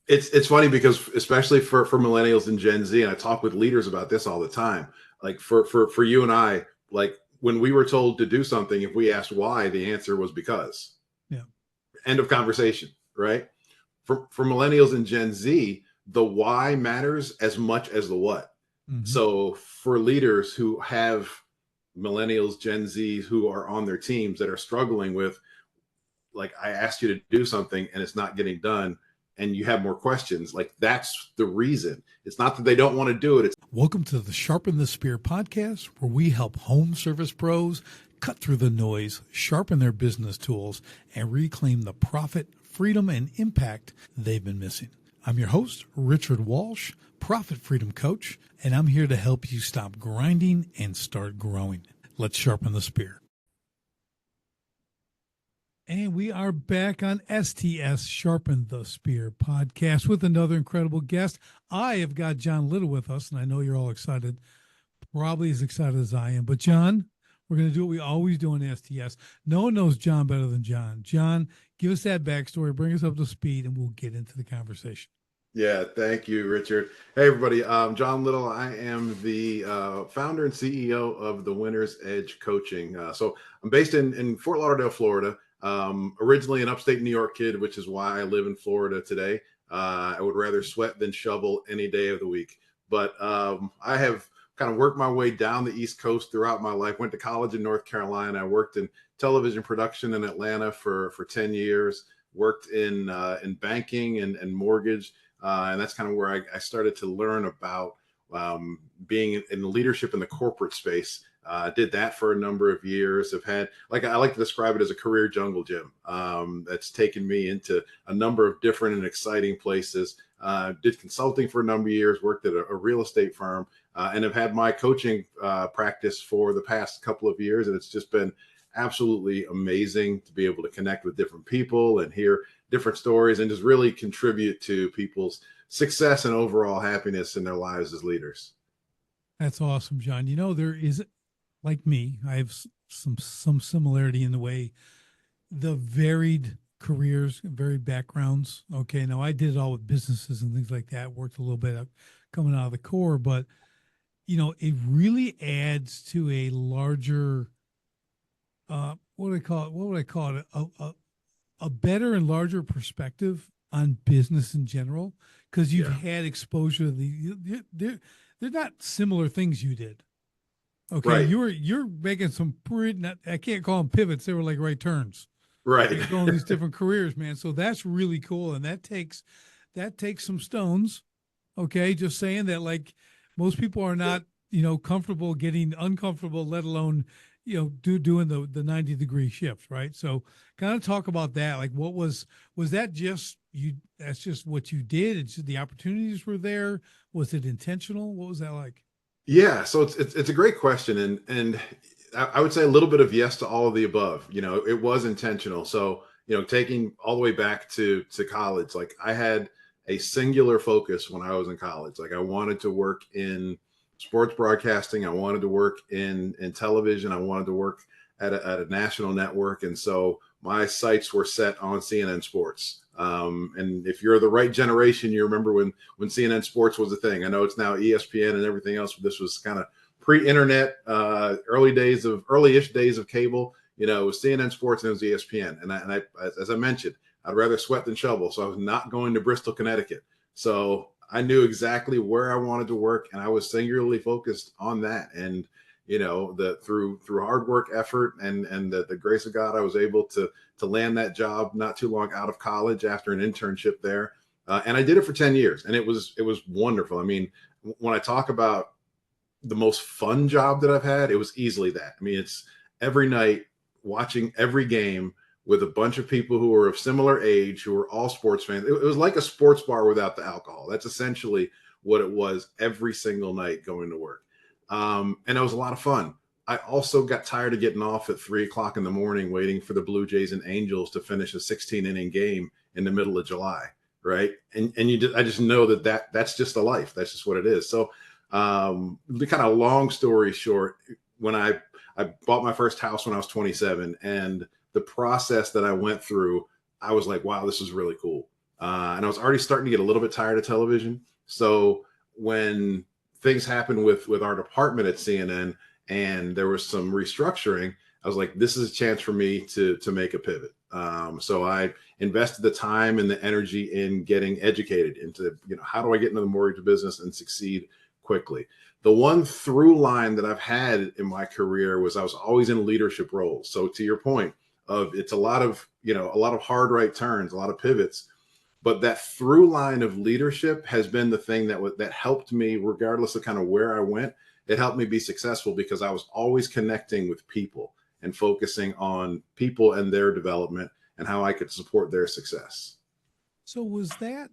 It's funny because especially for millennials and Gen Z, and I talk with leaders about this all the time. Like for you and I, like when we were told to do something, if we asked why, the answer was because. Yeah. End of conversation, right? For millennials and Gen Z, the why matters as much as the what. Mm-hmm. So for leaders who have millennials, Gen Z who are on their teams that are struggling with, like, I asked you to do something and it's not getting done, and you have more questions, like that's the reason. It's not that they don't want to do it. It's Welcome to the Sharpen the Spear podcast, where we help home service pros cut through the noise, sharpen their business tools, and reclaim the profit, freedom, and impact they've been missing. I'm your host, Richard Walsh, Profit Freedom Coach, and I'm here to help you stop grinding and start growing. Let's sharpen the spear. And we are back on STS Sharpen the Spear podcast with another incredible guest. I have got John Little with us, and I know you're all excited, probably as excited as I am. But John, we're going to do what we always do on STS. No one knows John better than John. John, give us that backstory, bring us up to speed, and we'll get into the conversation. Yeah, thank you, Richard. Hey, everybody. John Little. I am the founder and CEO of the Winner's Edge Coaching. So I'm based in Fort Lauderdale, Florida. Originally an upstate New York kid, which is why I live in Florida today. I would rather sweat than shovel any day of the week. But I have kind of worked my way down the East Coast throughout my life. Went to college in North Carolina. I worked in television production in Atlanta for 10 years. Worked in banking and mortgage. And that's kind of where I started to learn about being in leadership in the corporate space. Did that for a number of years. Have had, like, I like to describe it as a career jungle gym. That's taken me into a number of different and exciting places. Did consulting for a number of years, worked at a real estate firm, and have had my coaching practice for the past couple of years. And it's just been absolutely amazing to be able to connect with different people and hear different stories and just really contribute to people's success and overall happiness in their lives as leaders. That's awesome, John. You know, there is, like me, I have some similarity in the way the varied careers, varied backgrounds. Okay, now I did it all with businesses and things like that. Worked a little bit of coming out of the core, but you know, it really adds to a larger. What do I call it? What would I call it? A better and larger perspective on business in general, because you've had exposure to they're not similar things you did. Okay, Right. you're making some pretty. I can't call them pivots; they were like right turns. Right. You're going these different careers, man. So that's really cool, and that takes some stones. Okay, just saying that, like, most people are not, comfortable getting uncomfortable, let alone, doing the 90-degree shift, right? So kind of talk about that. Like, was that just you? That's just what you did. It's just the opportunities were there. Was it intentional? What was that like? Yeah, so it's a great question, and I would say a little bit of yes to all of the above. It was intentional. So taking all the way back to college, like I had a singular focus when I was in college. Like I wanted to work in sports broadcasting. I wanted to work in television. I wanted to work at a national network, and so my sights were set on CNN Sports. And if you're the right generation, you remember when CNN Sports was a thing. I know it's now ESPN and everything else, but this was kind of pre-internet, early-ish days of cable. It was CNN Sports and it was ESPN. And I, as I mentioned, I'd rather sweat than shovel. So I was not going to Bristol, Connecticut. So I knew exactly where I wanted to work, and I was singularly focused on that. And through hard work, effort, and the grace of God, I was able to land that job not too long out of college after an internship there, and I did it for 10 years, and it was wonderful. I mean, when I talk about the most fun job that I've had, it was easily that. I mean, it's every night watching every game with a bunch of people who were of similar age, who were all sports fans. It was like a sports bar without the alcohol. That's essentially what it was every single night going to work. And it was a lot of fun. I also got tired of getting off at 3:00 in the morning, waiting for the Blue Jays and Angels to finish a 16-inning game in the middle of July. Right. And I just know that's just the life. That's just what it is. So, the kind of long story short, when I bought my first house when I was 27, and the process that I went through, I was like, wow, this is really cool. and I was already starting to get a little bit tired of television. So when things happened with our department at CNN and there was some restructuring, I was like, this is a chance for me to make a pivot. So I invested the time and the energy in getting educated into, how do I get into the mortgage business and succeed quickly. The one through line that I've had in my career was I was always in leadership roles. So to your point of, it's a lot of, a lot of hard right turns, a lot of pivots, but that through line of leadership has been the thing that helped me, regardless of kind of where I went. It helped me be successful because I was always connecting with people and focusing on people and their development and how I could support their success. So is that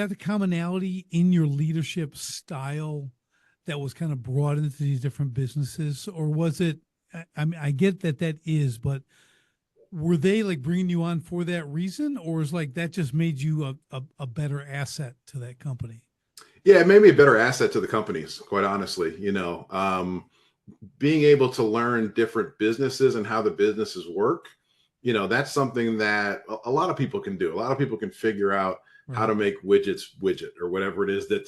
the commonality in your leadership style that was kind of brought into these different businesses, or was it? I mean, I get that is, but were they like bringing you on for that reason, or is like that just made you a better asset to that company? Yeah, it made me a better asset to the companies, quite honestly. Being able to learn different businesses and how the businesses work, that's something that a lot of people can do. A lot of people can figure out how Right. to make widget or whatever it is that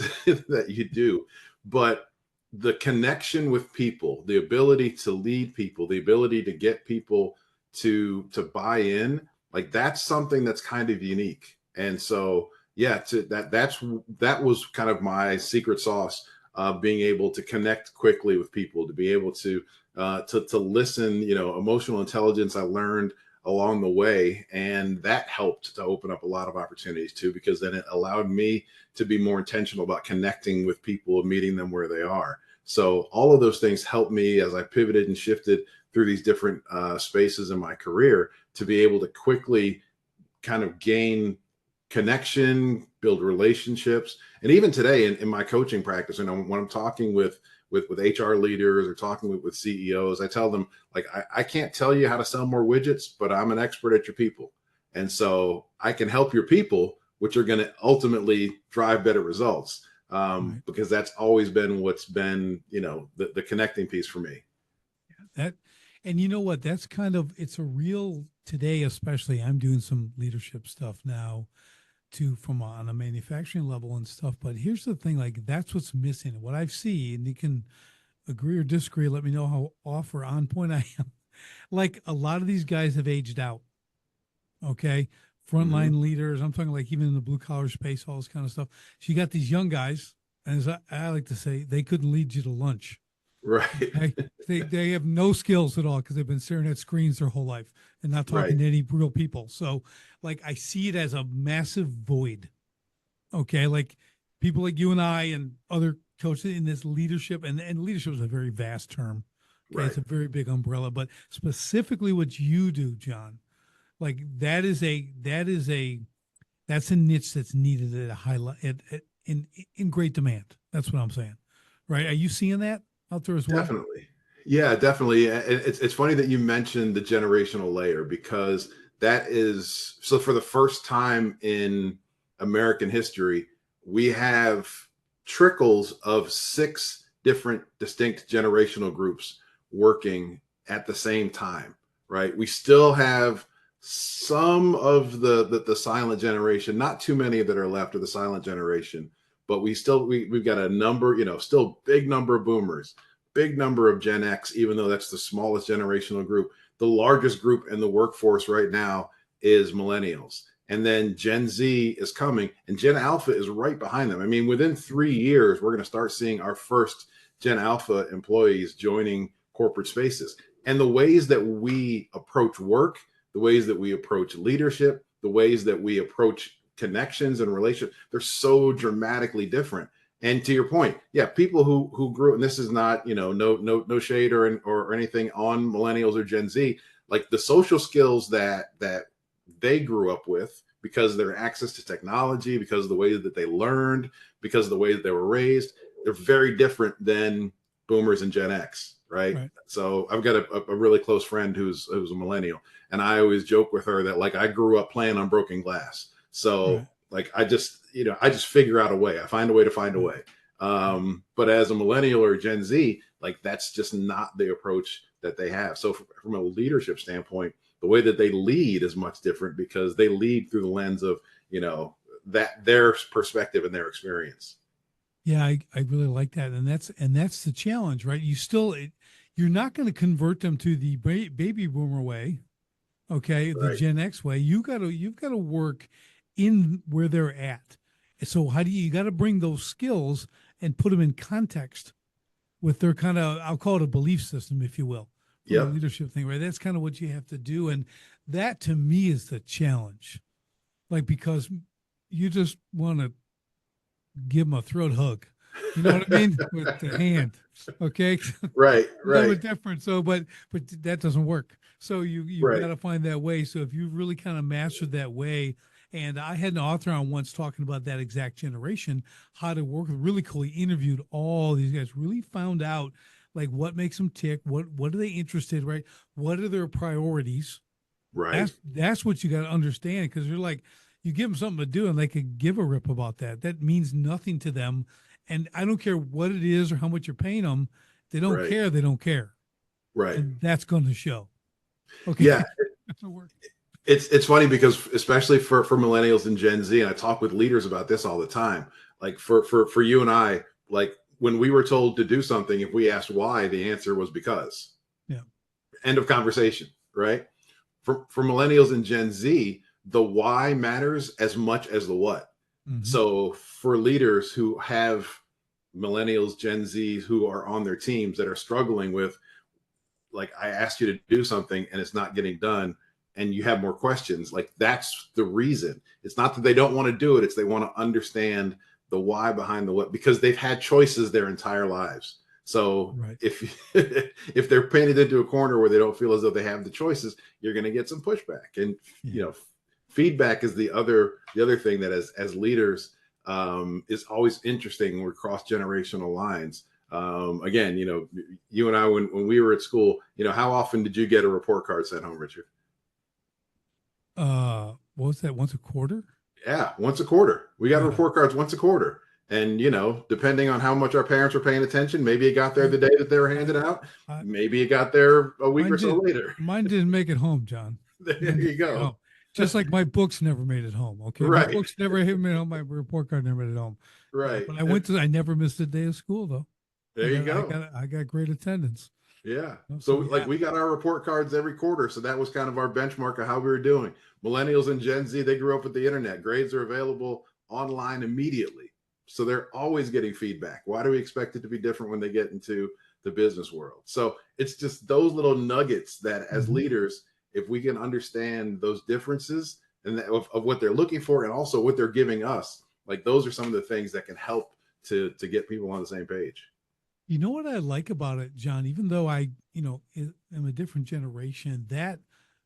that you do. But the connection with people, the ability to lead people, the ability to get people to buy in, like that's something that's kind of unique. And so yeah, that was kind of my secret sauce, being able to connect quickly with people, to be able to listen. Emotional intelligence I learned along the way, and that helped to open up a lot of opportunities too, because then it allowed me to be more intentional about connecting with people and meeting them where they are. So all of those things helped me as I pivoted and shifted through these different spaces in my career to be able to quickly kind of gain connection, build relationships. And even today in my coaching practice, when I'm talking with HR leaders or talking with CEOs, I tell them, like, I can't tell you how to sell more widgets, but I'm an expert at your people. And so I can help your people, which are going to ultimately drive better results. Right. Because that's always been what's been, the connecting piece for me. That, and you know what? That's kind of, it's a real today, especially. I'm doing some leadership stuff now to from on a manufacturing level and stuff. But here's the thing, like that's what's missing. What I've seen, and you can agree or disagree, let me know how off or on point I am. Like a lot of these guys have aged out. Okay. Mm-hmm. Frontline leaders. I'm talking like even in the blue collar space, all this kind of stuff. So you got these young guys, and as I like to say, they couldn't lead you to lunch. Right. Okay. They have no skills at all because they've been staring at screens their whole life and not talking Right. to any real people. So like I see it as a massive void. Okay. Like people like you and I and other coaches in this leadership, and leadership is a very vast term. Okay. Right. It's a very big umbrella, but specifically what you do, John, like that's a niche that's needed at a high in great demand. That's what I'm saying. Right. Are you seeing that out there as well? Definitely. Yeah, definitely. It's funny that you mentioned the generational layer, because that is so for the first time in American history, we have trickles of 6 different distinct generational groups working at the same time, right? We still have some of the silent generation, not too many that are left of the silent generation, but we've got a number, still big number of boomers, big number of Gen X, even though that's the smallest generational group. The largest group in the workforce right now is millennials. And then Gen Z is coming, and Gen Alpha is right behind them. I mean, within 3 years, we're going to start seeing our first Gen Alpha employees joining corporate spaces. And the ways that we approach work, the ways that we approach leadership, the ways that we approach connections and relationships, they're so dramatically different. And to your point, yeah, people who grew, and this is not, no shade or anything on millennials or Gen Z, like the social skills that they grew up with, because of their access to technology, because of the way that they learned, because of the way that they were raised, they're very different than boomers and Gen X, right? Right. So I've got a really close friend who's a millennial, and I always joke with her that, like, I grew up playing on broken glass. Right. So like I just figure out a way. I find a way to find a Right. way. Right. But as a millennial or Gen Z, like that's just not the approach that they have. So from a leadership standpoint, the way that they lead is much different because they lead through the lens of, you know, that their perspective and their experience. Yeah, I really like that, and that's the challenge, right? You're not going to convert them to the baby boomer way, okay, the Right. Gen X way. You've got to work in where they're at. So how do you got to bring those skills and put them in context with their kind of, I'll call it a belief system, if you will, from a Yep. leadership thing, right? That's kind of what you have to do, and that to me is the challenge, like because you just want to give them a throat hug. You know what I mean? With the hand. Okay. Right. A little Right. bit different. So, but that doesn't work. So you've Right. got to find that way. So if you've really kind of mastered that way, and I had an author on once talking about that exact generation, how to work with really cool. He interviewed all these guys, really found out like what makes them tick, what are they interested, right? What are their priorities? Right. That's what you got to understand because you're like you give them something to do and they could give a rip about that. That means nothing to them, and I don't care what it is or how much you're paying them. They don't Right. care. They don't care, Right. and that's going to show. Okay, Yeah. that's a word. It's funny because especially for millennials and Gen Z, and I talk with leaders about this all the time. Like for you and I, like when we were told to do something, if we asked why, the answer was because. Yeah. End of conversation, right? For millennials and Gen Z, the why matters as much as the what. Mm-hmm. So for leaders who have millennials, Gen Z who are on their teams that are struggling with, like, I asked you to do something and it's not getting done, and you have more questions, like that's the reason. It's not that they don't want to do it, it's they want to understand the why behind the what, because they've had choices their entire lives. So Right. if if they're painted into a corner where they don't feel as though they have the choices, you're going to get some pushback. And Yeah. you know, feedback is the other thing that as leaders is always interesting. We're cross generational lines. Again, you know, you and I, when we were at school, you know, how often did you get a report card sent home, Richard? What was that? Once a quarter? Yeah, once a quarter. We got Yeah. report cards once a quarter. And, you know, depending on how much our parents were paying attention, maybe it got there I, the day that they were I, handed out. I Maybe it got there a week mine or so did. later. Mine didn't make it home, John. There Mine you didn't make it home. go. Just like my books never made it home. Okay, my Right, books never made it home. My report card never made it home. right. But I went to. I never missed a day of school though. There you go. I got great attendance. Yeah. So So like yeah, we got our report cards every quarter. So that was kind of our benchmark of how we were doing. Millennials and Gen Z, they grew up with the internet. Grades are available online immediately. So they're always getting feedback. Why do we expect it to be different when they get into the business world? So it's just those little nuggets that as hmm leaders, if we can understand those differences and of what they're looking for and also what they're giving us, like those are some of the things that can help to get people on the same page. you know what I like about it, John. Even though am a different generation, that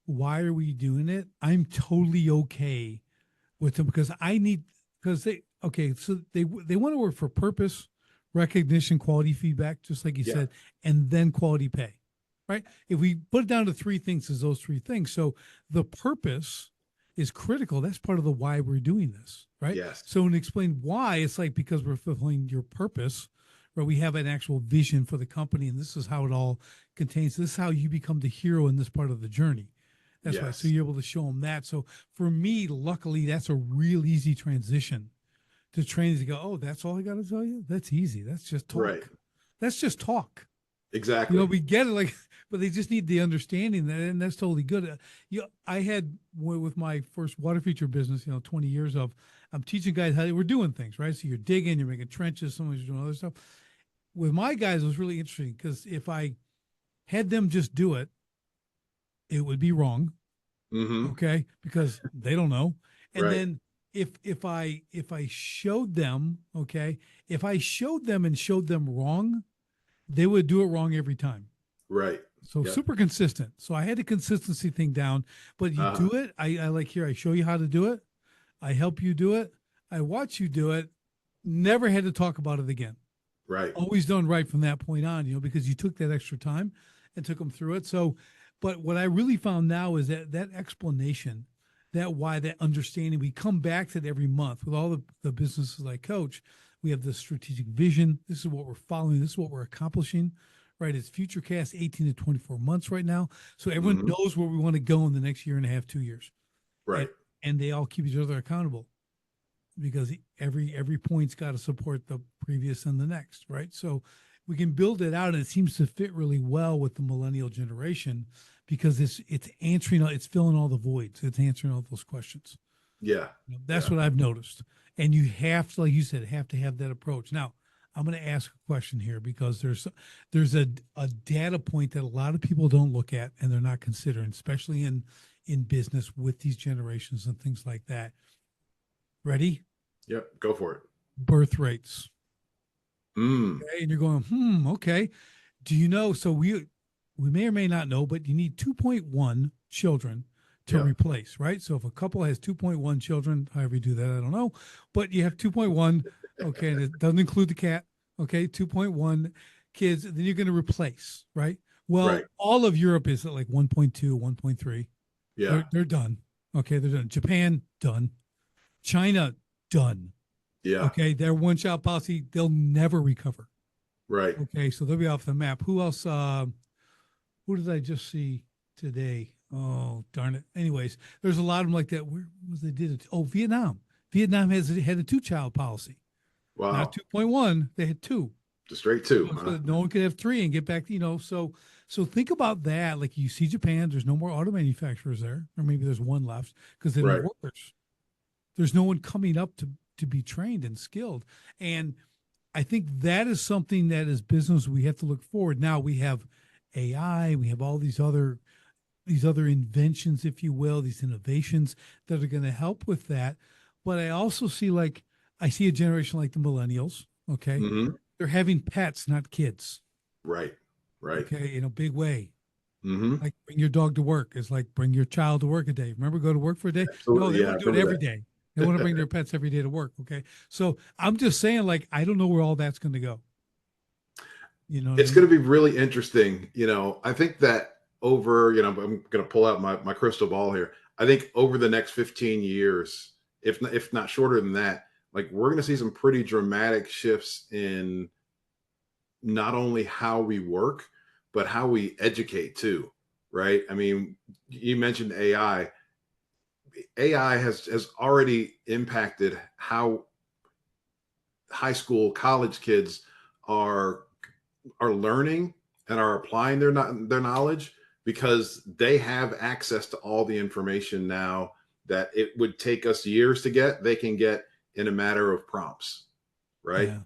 why are we doing it? I'm totally okay with them because I need because they okay. So they want to work for purpose, recognition, quality feedback, just like you Yeah. said, and then quality pay. Right? If we put it down to three things, is those three things. So the purpose is critical. That's part of the why we're doing this, right? Yes. So to explain why, it's like because we're fulfilling your purpose, where we have an actual vision for the company, and this is how it all contains. This is how you become the hero in this part of the journey. That's why. So Yes. you're able to show them that. So for me, luckily, that's a real easy transition to train to go, oh, that's all I got to tell you? That's easy. That's just Right. talk. That's just talk. Exactly. We get it, like, but they just need the understanding that, and that's totally good. I had with my first water feature business, 20 years of, I'm teaching guys how we're doing things, right? So you're digging, you're making trenches, someone's doing other stuff. With my guys, it was really interesting because if I had them just do it, it would be wrong, Mm-hmm. okay, because they don't know. And Right. then if I showed them, okay, if I showed them and showed them wrong, they would do it wrong every time. Right. So Yep. super consistent. So I had the consistency thing down, but you Uh-huh. do it. I like here, I show you how to do it. I help you do it. I watch you do it. Never had to talk about it again. Right. Always done right from that point on, because you took that extra time and took them through it. So, but what I really found now is that explanation, that why, that understanding, we come back to it every month with all the businesses I coach. We have this strategic vision. This is what we're following. This is what we're accomplishing, right? It's futurecast 18 to 24 months right now. So everyone Hmm. knows where we want to go in the next year and a half, 2 years. And Right. and they all keep each other accountable because every point's got to support the previous and the next, right? So we can build it out, and it seems to fit really well with the millennial generation because it's answering, it's filling all the voids, it's answering all those questions. Yeah. That's Yeah. what I've noticed. And you have to, like you said, have to have that approach. Now, I'm going to ask a question here because there's a data point that a lot of people don't look at and they're not considering, especially in business with these generations and things like that. Ready? Yep. Go for it. Birth rates. Mm. Okay. And you're going, okay. Do you know? So we may or may not know, but you need 2.1 children to Yeah. replace, right? So if a couple has 2.1 children, however you do that, I don't know, but you have 2.1. Okay. And it doesn't include the cat. Okay. 2.1 kids. Then you're going to replace, right? Right. Well, all of Europe is at like 1.2, 1.3. Yeah. They're done. Okay. They're done. Japan, done. China, done. Yeah. Okay. Their one child policy, they'll never recover. Right. Okay. So they'll be off the map. Who else? Who did I just see today? Oh, darn it. Anyways, there's a lot of them like that. Where was they did it? Oh, Vietnam. Vietnam had a two-child policy, not Wow. 2.1. They had two. Just straight two, So huh? that no one could have three and get back. So think about that. Like you see Japan, there's no more auto manufacturers there, or maybe there's one left because they don't have Right. workers. There's no one coming up to be trained and skilled. And I think that is something that as business we have to look forward. Now we have AI, we have all these other inventions, if you will, these innovations that are going to help with that. But I also see I see a generation like the millennials. Okay, Hmm. they're having pets, not kids. Right. Right. Okay, in a big way. Hmm. Like bring your dog to work is like bring your child to work a day. Remember, go to work for a day. No, Absolutely. they Yeah. I want to do it every remember day. They want to bring their pets every day to work. Okay, so I'm just saying, like I don't know where all that's going to go. You know what I it's going mean? to be really interesting. I think that over, I'm going to pull out my crystal ball here. I think over the next 15 years, if not shorter than that, like we're going to see some pretty dramatic shifts in not only how we work, but how we educate too. Right. I mean, you mentioned AI. AI has already impacted how high school, college kids are learning and are applying their knowledge because they have access to all the information now that it would take us years to get. They can get in a matter of prompts, right? Yeah.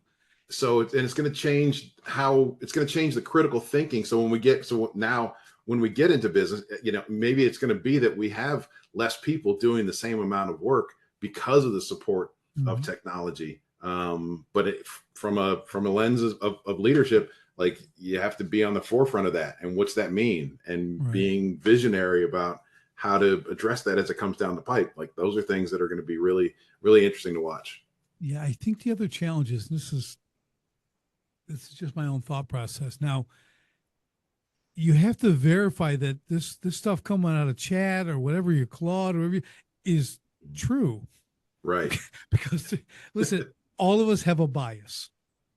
So it's going to change how it's going to change the critical thinking. So now when we get into business, maybe it's going to be that we have less people doing the same amount of work because of the support of Mhm. technology. But from a lens of leadership, like you have to be on the forefront of that. And what's that mean? And Right. being visionary about how to address that as it comes down the pipe. Like those are things that are going to be really, really interesting to watch. Yeah, I think the other challenge is this is just my own thought process. Now, you have to verify that this stuff coming out of chat or whatever your Claude or whatever is true. Right. Because listen, all of us have a bias.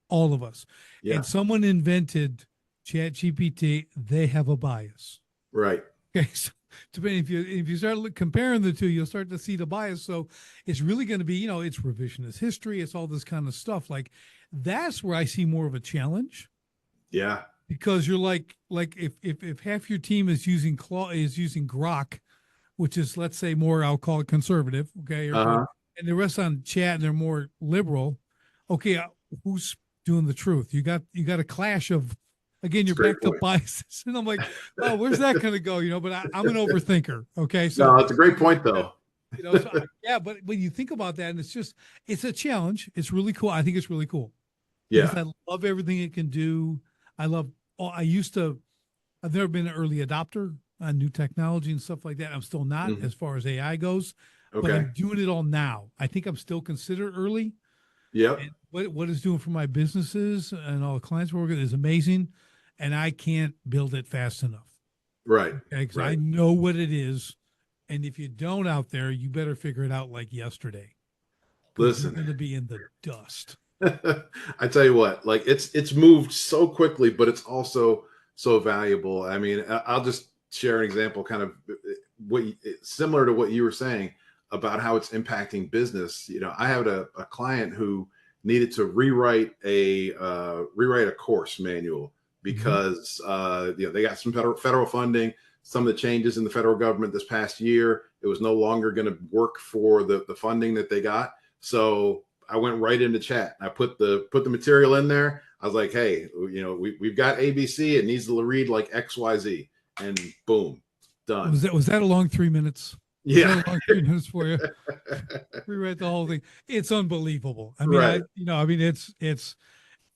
All of us. Yeah. And someone invented Chat GPT, they have a bias. Right. Okay. So depending if you start comparing the two, you'll start to see the bias. So it's really going to be, it's revisionist history, it's all this kind of stuff. Like that's where I see more of a challenge Yeah. because you're like if half your team is using Grok, which is let's say more I'll call it conservative, okay, Uh-huh. and the rest on chat and they're more liberal, okay, who's doing the truth? You got a clash of again It's a you're great back to point. biases, and I'm like, oh, where's that going to go? But I'm an overthinker, okay, so No, it's a great point though. yeah, but when you think about that, and it's a challenge. It's really cool. I think it's really cool because Yeah. I love everything it can do. I love. Oh, I've never been an early adopter on new technology and stuff like that. I'm still not Mhm. as far as AI goes, but Okay. I'm doing it all now. I think I'm still considered early. Yep. And what it's doing for my businesses and all the clients we're working with is amazing, and I can't build it fast enough. Right. Okay, because I Right. know what it is, and if you don't out there, you better figure it out like yesterday because you're Listen, going to be in the dust. I tell you what, like it's moved so quickly, but it's also so valuable. I mean, I'll just share an example, kind of similar to what you were saying about how it's impacting business. You know, I had a client who needed to rewrite a course manual Hmm. because you know, they got some federal funding. Some of the changes in the federal government this past year, it was no longer going to work for the funding that they got. So I went right into chat. I put the material in there. I was like, hey, you know, we've got ABC. It needs to read like XYZ, and boom, done. Was that a long 3 minutes? Was that Yeah. a long 3 minutes for you? Rewrite the whole thing. It's unbelievable. I mean, Right. I mean, it's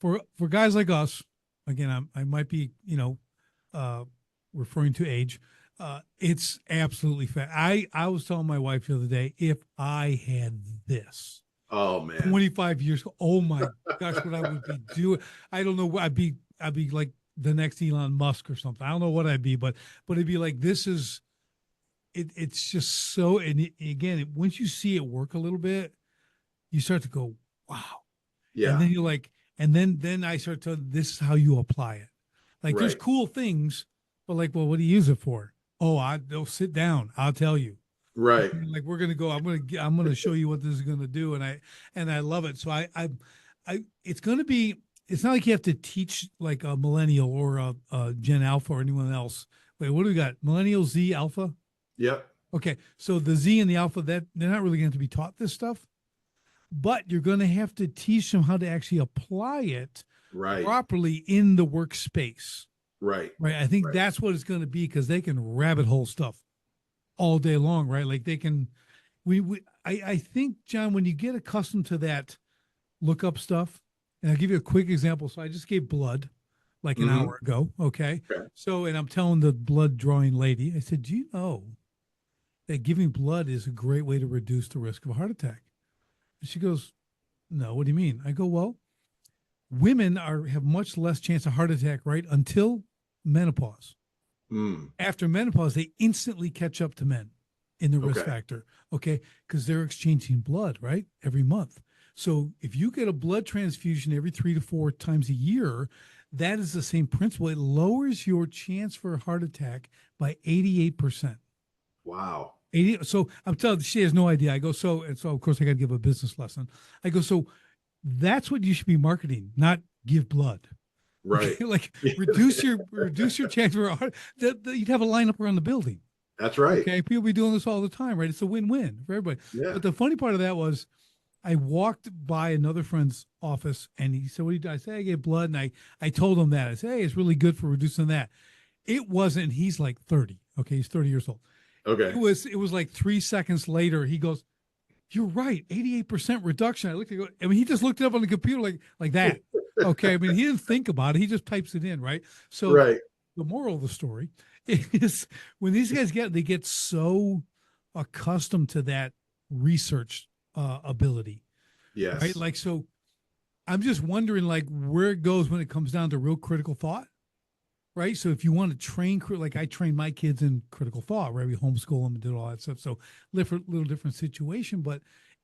for guys like us. Again, I might be, uh, referring to age. It's absolutely fat. I was telling my wife the other day, if I had this Oh man. 25 years ago, oh my gosh, what I would be doing. I don't know what I'd be like the next Elon Musk or something. I don't know what I'd be, but it'd be like, this is it. It's just so, and again, once you see it work a little bit, you start to go, wow. And Yeah. then you're like, and then I start to, this is how you apply it. Like, there's Right. cool things, but like, well, what do you use it for? Oh, they'll sit down. I'll tell you. Right. Like, we're gonna go. I'm gonna show you what this is gonna do, and I love it. So it's gonna be. It's not like you have to teach like a millennial or a Gen Alpha or anyone else. Wait, what do we got? Millennial, Z, Alpha. Yep. Okay, so the Z and the Alpha, that they're not really going to be taught this stuff, but you're going to have to teach them how to actually apply it Right. properly in the workspace. Right. Right. I think Right. that's what it's going to be, because they can rabbit hole stuff all day long, right? Like they can, I think, John, when you get accustomed to that look up stuff, and I'll give you a quick example. So I just gave blood like an Mm-hmm. hour ago. Okay. Okay. So, and I'm telling the blood drawing lady, I said, do you know that giving blood is a great way to reduce the risk of a heart attack? And she goes, no, what do you mean? I go, well, women have much less chance of heart attack, right? Until menopause. Mm. After menopause, they instantly catch up to men in the risk Okay. factor, okay? Because they're exchanging blood, right? Every month. So if you get a blood transfusion every 3 to 4 times a year, that is the same principle. It lowers your chance for a heart attack by 88%. Wow. 80, so I'm telling she has no idea. I go, so, and so of course I got to give a business lesson. I go, so that's what you should be marketing, not give blood. Right. Okay, like reduce your chance for a heart. You'd have a lineup around the building. That's right. Okay, people be doing this all the time, right? It's a win-win for everybody. Yeah. But the funny part of that was, I walked by another friend's office, and he said, "What do you do?" I said, "I gave blood," and I told him that. I said, "Hey, it's really good for reducing that." It wasn't. He's like 30. Okay, he's 30 years old. Okay. It was like 3 seconds later. He goes, "You're right, 88% reduction." I looked at it, I mean, he just looked it up on the computer like that. Okay. I mean, he didn't think about it. He just types it in, right? So Right. the moral of the story is, when these guys they get so accustomed to that research ability, right? Yes. Like, so I'm just wondering like where it goes when it comes down to real critical thought, right? So if you want to train, like I train my kids in critical thought, right? We homeschool them and did all that stuff. So little different situation, but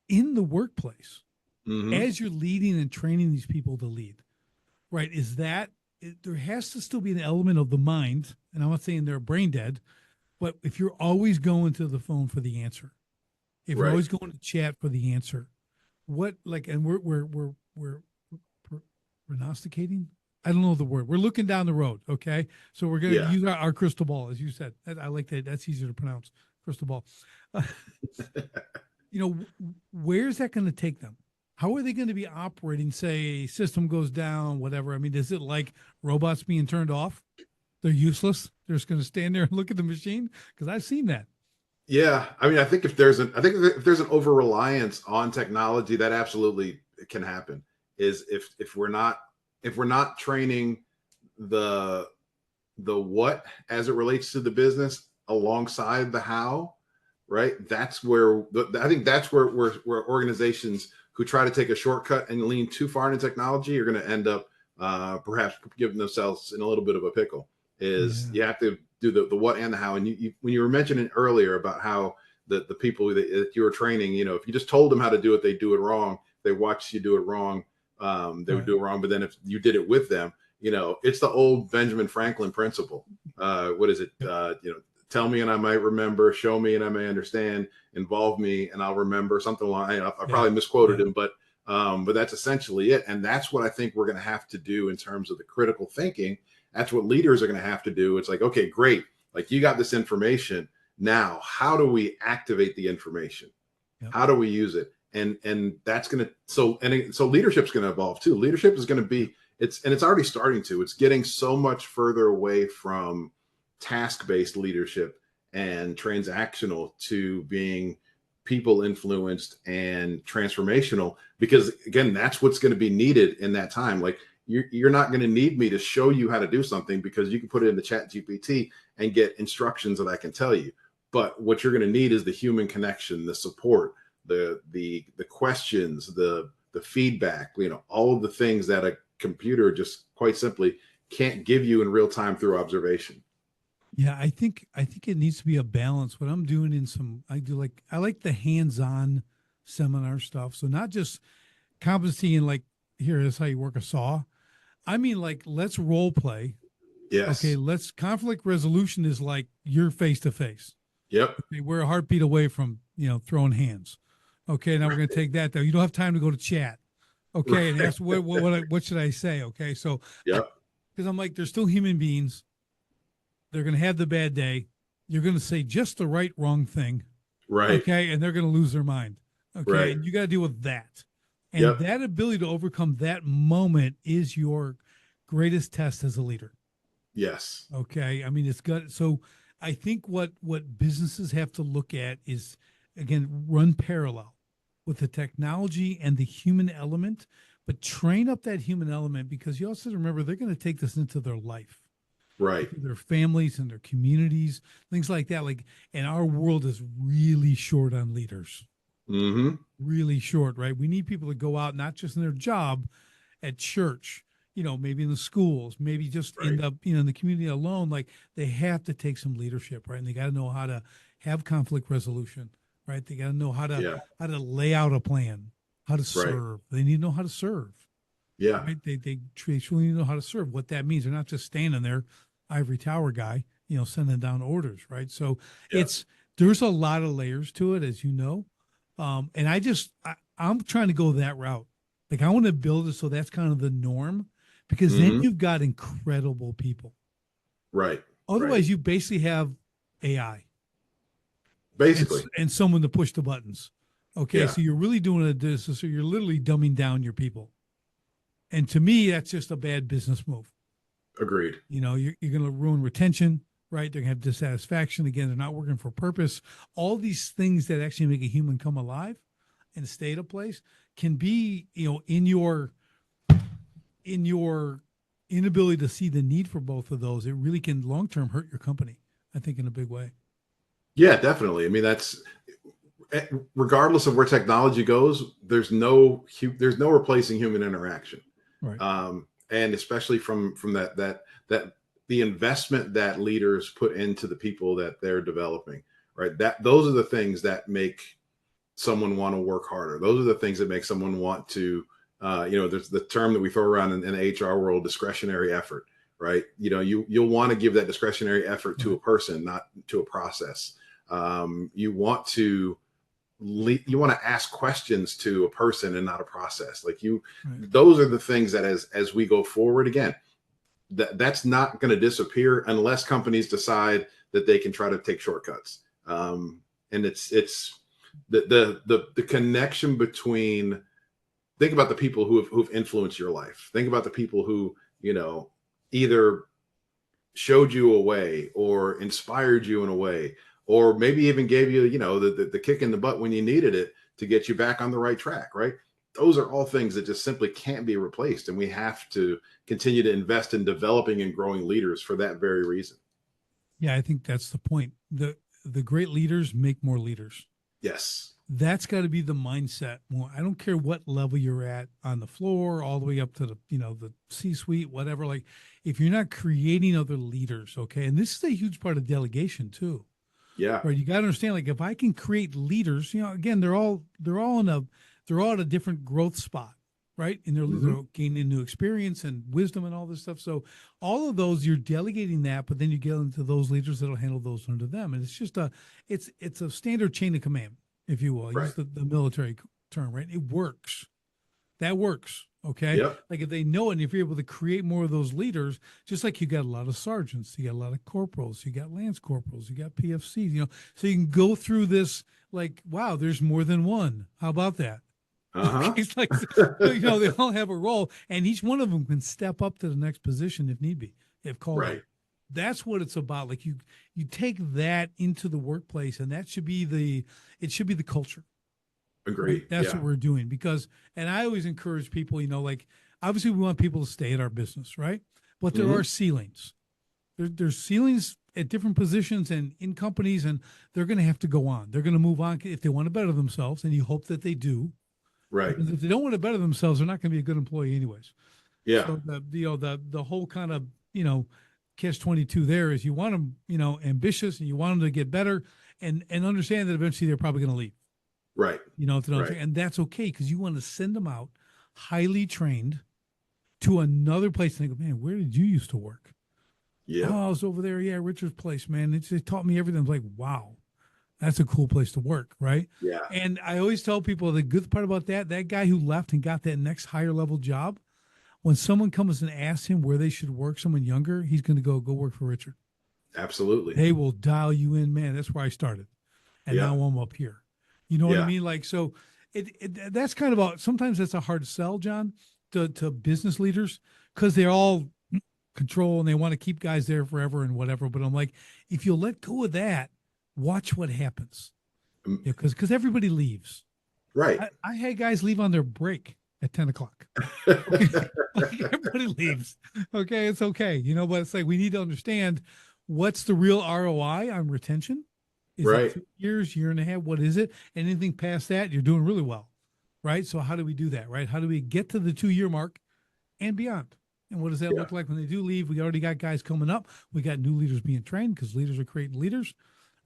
in the workplace, Mm-hmm. as you're leading and training these people to lead, right? There has to still be an element of the mind, and I'm not saying they're brain dead, but if you're always going to the phone for the answer, if you're Right. always going to chat for the answer, what, like, and we're prognosticating. I don't know the word. We're looking down the road. Okay, so we're gonna Yeah. use our crystal ball, as you said. I like that. That's easier to pronounce. Crystal ball. Uh, where's that going to take them? How are they going to be operating? Say, system goes down, whatever. I mean, is it like robots being turned off? They're useless. They're just going to stand there and look at the machine, because I've seen that. Yeah. I mean, I think if there's an over reliance on technology, that absolutely can happen. Is if we're not training the what as it relates to the business alongside the how, right? That's where I think that's where organizations who try to take a shortcut and lean too far into technology are going to end up perhaps giving themselves in a little bit of a pickle. Is Yeah. you have to do the what and the how. And when you were mentioning earlier about how the people that you were training, you know, if you just told them how to do it, they do it wrong. They watch you do it wrong. they would Right. do it wrong. But then if you did it with them, it's the old Benjamin Franklin principle. What is it? Yep. Tell me and I might remember, show me and I may understand, involve me and I'll remember, something like. I Yeah. probably misquoted Yeah. him, but that's essentially it. And that's what I think we're going to have to do in terms of the critical thinking. That's what leaders are going to have to do. It's like, okay, great. Like, you got this information. Now, how do we activate the information? Yep. How do we use it? And that's going to, so leadership's going to evolve too. Leadership is going to be, it's already starting to, it's getting so much further away from task-based leadership and transactional to being people influenced and transformational, because again, that's what's going to be needed in that time. Like, you're not going to need me to show you how to do something, because you can put it into Chat GPT and get instructions that I can tell you. But what you're going to need is the human connection, the support, the questions, the feedback, all of the things that a computer just quite simply can't give you in real time through observation. Yeah, I think it needs to be a balance. What I'm doing I like the hands-on seminar stuff. So not just competency and like, here is how you work a saw. I mean, like, let's role play. Okay, Yes. let's conflict resolution is like you're face to face. Yep. Okay, we're a heartbeat away from, throwing hands. Okay, now we're going to take that though. You don't have time to go to chat. Okay, and Right. ask what should I say? Okay, so Yep. because I'm like, they're still human beings. They're going to have the bad day. You're going to say just the wrong thing. Right. Okay, and they're going to lose their mind. Okay, Right. and you got to deal with that. And Yep. that ability to overcome that moment is your greatest test as a leader. Yes. Okay, I mean, it's got so. I think what businesses have to look at is, again, run parallel with the technology and the human element, but train up that human element, because you also remember they're going to take this into their life, Right. into their families and their communities, things like that. Like, and our world is really short on leaders, Mm-hmm. really short, right? We need people to go out, not just in their job, at church, maybe in the schools, maybe just in Right. in the community alone. Like, they have to take some leadership, right? And they got to know how to have conflict resolution, right? They got to know Yeah. how to lay out a plan, how to Right. serve. They need to know how to serve, Yeah. right? They truly need to know how to serve. What that means, they're not just standing there, ivory tower guy, sending down orders, right? So Yeah. there's a lot of layers to it, as you know. And I'm trying to go that route. Like, I want to build it so that's kind of the norm, because then Mm-hmm. you've got incredible people. Right. Right. Otherwise, you basically have AI Basically. and someone to push the buttons. Okay, Yeah. so you're really doing this. So you're literally dumbing down your people. And to me, that's just a bad business move. Agreed. You're going to ruin retention, right? They're going to have dissatisfaction. Again, they're not working for purpose. All these things that actually make a human come alive and stay at a place can be, in your inability to see the need for both of those. It really can long term hurt your company, I think, in a big way. Yeah, definitely. I mean, that's, regardless of where technology goes, there's no replacing human interaction. Right. And especially from that the investment that leaders put into the people that they're developing, right? That those are the things that make someone want to work harder. Those are the things that make someone want to, there's the term that we throw around in the HR world, discretionary effort, right? You'll want to give that discretionary effort to a person, not to a process. You want to ask questions to a person and not a process. Like, Right. those are the things that as we go forward, again, that's not going to disappear unless companies decide that they can try to take shortcuts. And it's the connection between, think about the people who've influenced your life. Think about the people who, either showed you a way or inspired you in a way, or maybe even gave you, the kick in the butt when you needed it to get you back on the right track, right? Those are all things that just simply can't be replaced. And we have to continue to invest in developing and growing leaders for that very reason. Yeah, I think that's the point. The great leaders make more leaders. Yes. That's got to be the mindset. Well, I don't care what level you're at on the floor, all the way up to the C-suite, whatever. Like, if you're not creating other leaders, okay, and this is a huge part of delegation too, Yeah. right? You got to understand, like, if I can create leaders, again, they're all at a different growth spot, right? And they're gaining new experience and wisdom and all this stuff. So all of those, you're delegating that, but then you get into those leaders that'll handle those under them. And it's just it's a standard chain of command, if you will. I Right. use the military term, right? It works. That works. Okay. Yep. Like if they know it, and if you're able to create more of those leaders, just like you got a lot of sergeants, you got a lot of corporals, you got lance corporals, you got PFCs, so you can go through this like, wow, there's more than one. How about that? Uh-huh. It's like, they all have a role, and each one of them can step up to the next position if need be, if called Right. out. That's what it's about. Like you take that into the workplace, and that should be the culture. Right. Agreed. That's Yeah. what we're doing and I always encourage people, like obviously we want people to stay at our business, right? But there are ceilings. There's ceilings at different positions and in companies, and they're going to have to go on. They're going to move on if they want to better themselves, and you hope that they do. Right. Because if they don't want to better themselves, they're not going to be a good employee anyways. Yeah. So the whole kind of catch-22 there is you want them ambitious, and you want them to get better, and understand that eventually they're probably going to leave. Right. If they don't, Right. and that's okay because you want to send them out highly trained to another place and they go, man, where did you used to work? Yeah. Oh, I was over there. Yeah, Richard's place, man. It taught me everything. I was like, wow, that's a cool place to work, right? Yeah. And I always tell people the good part about that guy who left and got that next higher level job, when someone comes and asks him where they should work, someone younger, he's going to go work for Richard. Absolutely. They will dial you in, man. That's where I started, and Yeah. now I'm up here. You know what I Yeah. mean? Like, so that's kind of sometimes that's a hard sell, John, to business leaders, because they're all control and they want to keep guys there forever and whatever. But I'm like, if you let go of that, watch what happens. Because everybody leaves. Right. I had guys leave on their break at 10 o'clock. Okay? Like, everybody leaves. Okay. It's okay. But it's like, we need to understand what's the real ROI on retention. Is Right. it 2 years, year and a half? What is it? And anything past that, you're doing really well. Right. So how do we do that? Right. How do we get to the 2-year mark and beyond? And what does that Yeah. look like when they do leave? We already got guys coming up. We got new leaders being trained because leaders are creating leaders.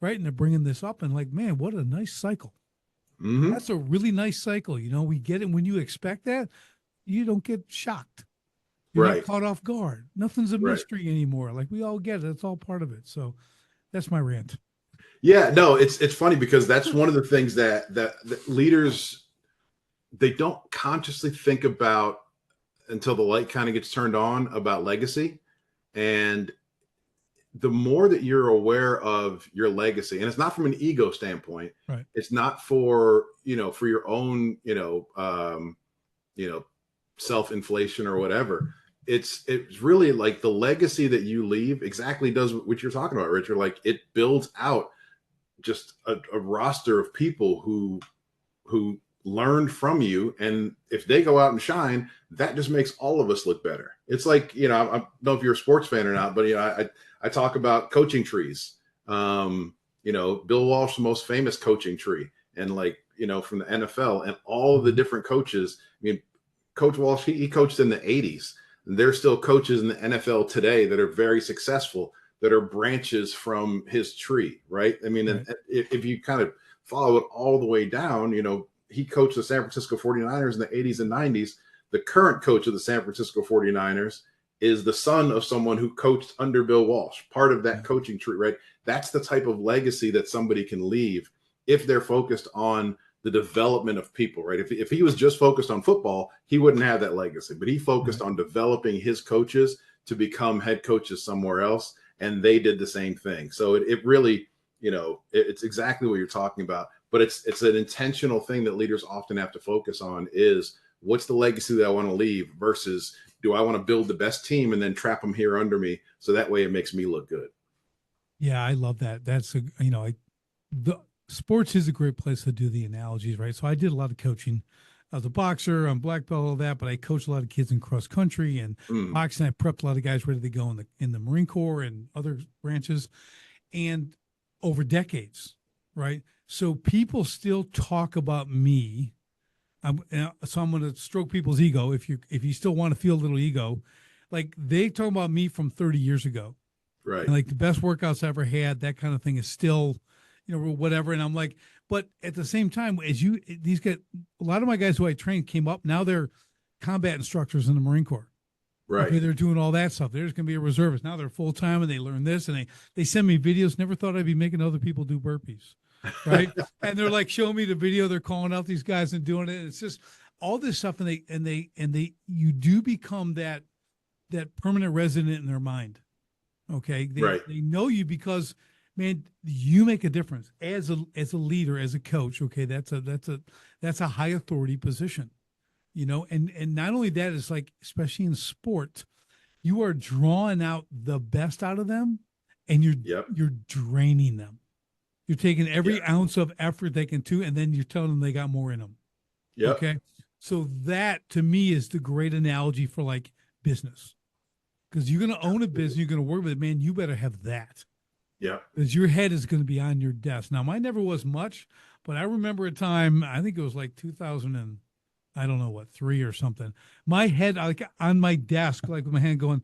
Right. And they're bringing this up and like, man, what a nice cycle. Mm-hmm. That's a really nice cycle. We get it. When you expect that, you don't get shocked. You're Right. not caught off guard. Nothing's a Right. mystery anymore. Like we all get it. It's all part of it. So that's my rant. Yeah, no, it's funny because that's one of the things that leaders, they don't consciously think about until the light kind of gets turned on about legacy. And the more that you're aware of your legacy, and it's not from an ego standpoint, right? It's not for for your own self-inflation or whatever. It's really like the legacy that you leave exactly does what you're talking about, Richard. Like it builds out just a roster of people who learned from you, and if they go out and shine, that just makes all of us look better. It's like I don't know if you're a sports fan or not, but I talk about coaching trees. Bill Walsh, the most famous coaching tree, and from the NFL and all of the different coaches. I mean, Coach Walsh, he coached in the 80s. And there's still coaches in the NFL today that are very successful, that are branches from his tree, right? I mean, right. If you kind of follow it all the way down, he coached the San Francisco 49ers in the 80s and 90s. The current coach of the San Francisco 49ers is the son of someone who coached under Bill Walsh, part of that coaching tree, right? That's the type of legacy that somebody can leave if they're focused on the development of people, right? If he was just focused on football, he wouldn't have that legacy, but he focused on developing his coaches to become head coaches somewhere else. And they did the same thing. So it really, it's exactly what you're talking about, but it's an intentional thing that leaders often have to focus on is what's the legacy that I want to leave versus do I want to build the best team and then trap them here under me so that way it makes me look good. Yeah, I love that. That's the sports is a great place to do the analogies, right? So I did a lot of coaching. I was a boxer, I'm black belt, all that, but I coached a lot of kids in cross country and boxing. I prepped a lot of guys ready to go in the Marine Corps and other branches, and over decades, right? So people still talk about me. So I'm going to stroke people's ego. If you still want to feel a little ego, like they talk about me from 30 years ago, right? And like the best workouts I ever had, that kind of thing is still, whatever. And I'm like, but at the same time, these get a lot of my guys who I trained came up. Now they're combat instructors in the Marine Corps. Right. Okay, they're doing all that stuff. There's going to be a reservist. Now they're full time and they learn this and they send me videos. Never thought I'd be making other people do burpees. Right. And they're like showing me the video. They're calling out these guys and doing it. And it's just all this stuff. You do become that permanent resident in their mind. Okay. Right. They know you because, man, you make a difference as a leader, as a coach. Okay. That's a high authority position. And not only that, it's like, especially in sport, you are drawing out the best out of them and you're draining them. You're taking every ounce of effort they can do, and then you're telling them they got more in them. Yeah. Okay. So that to me is the great analogy for like business, because you're going to own a business, you're going to work with it, man. You better have that. Yeah. Because your head is going to be on your desk. Now, mine never was much, but I remember a time, I think it was like 2000 and I don't know what, 3 or something. My head, like on my desk, like with my hand going,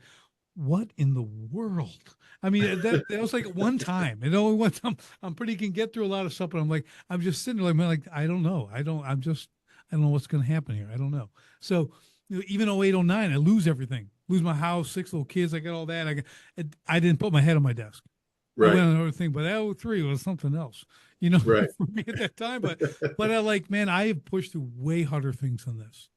what in the world? I mean, that was like one time. It only one time. I'm pretty can get through a lot of stuff, but I'm just sitting there like, man, like I don't know. I don't know what's going to happen here. I don't know. So even 08, 09, I lose everything. Lose my house, 6 little kids. I got all that. I didn't put my head on my desk. Right. I went on another thing, but that 03 was something else, Right. for me at that time. But I like, man, I have pushed through way harder things than this.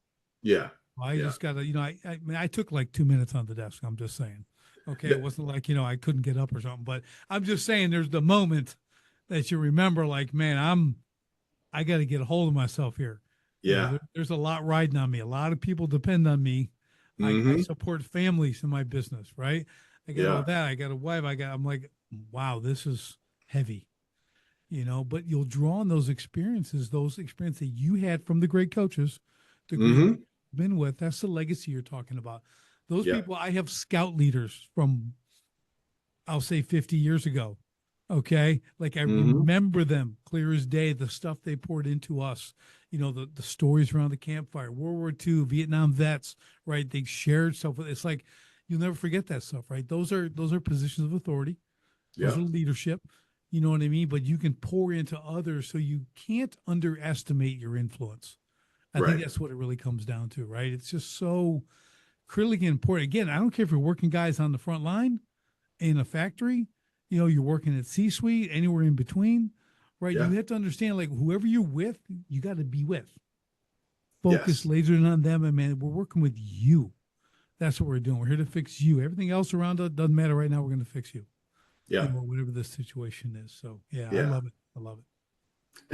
Yeah. I just got to, I mean, I took like 2 minutes on the desk. I'm just saying. Okay. It wasn't like, I couldn't get up or something, but I'm just saying there's the moment that you remember, like, man, I got to get a hold of myself here. Yeah. There's a lot riding on me. A lot of people depend on me. I support families in my business, right? I got all that. I got a wife. I'm like, wow, this is heavy, but you'll draw on those experiences that you had from the great coaches, the great you've been with. That's the legacy you're talking about. Those people, I have scout leaders from, I'll say 50 years ago. Okay. Like I remember them clear as day, the stuff they poured into us, the stories around the campfire, World War II, Vietnam vets, right? They shared stuff with, it's like, you'll never forget that stuff, right? Those are positions of authority. Those are leadership. You know what I mean? But you can pour into others, so you can't underestimate your influence. I think that's what it really comes down to, right? It's just so critically important. Again, I don't care if you're working guys on the front line in a factory, you're working at C-suite, anywhere in between, right? You have to understand, like, whoever you're with, you got to be with. Focus laser on them, and man, we're working with you. That's what we're doing. We're here to fix you. Everything else around us doesn't matter right now. We're going to fix you. Yeah. Whatever the situation is. So I love it. I love it.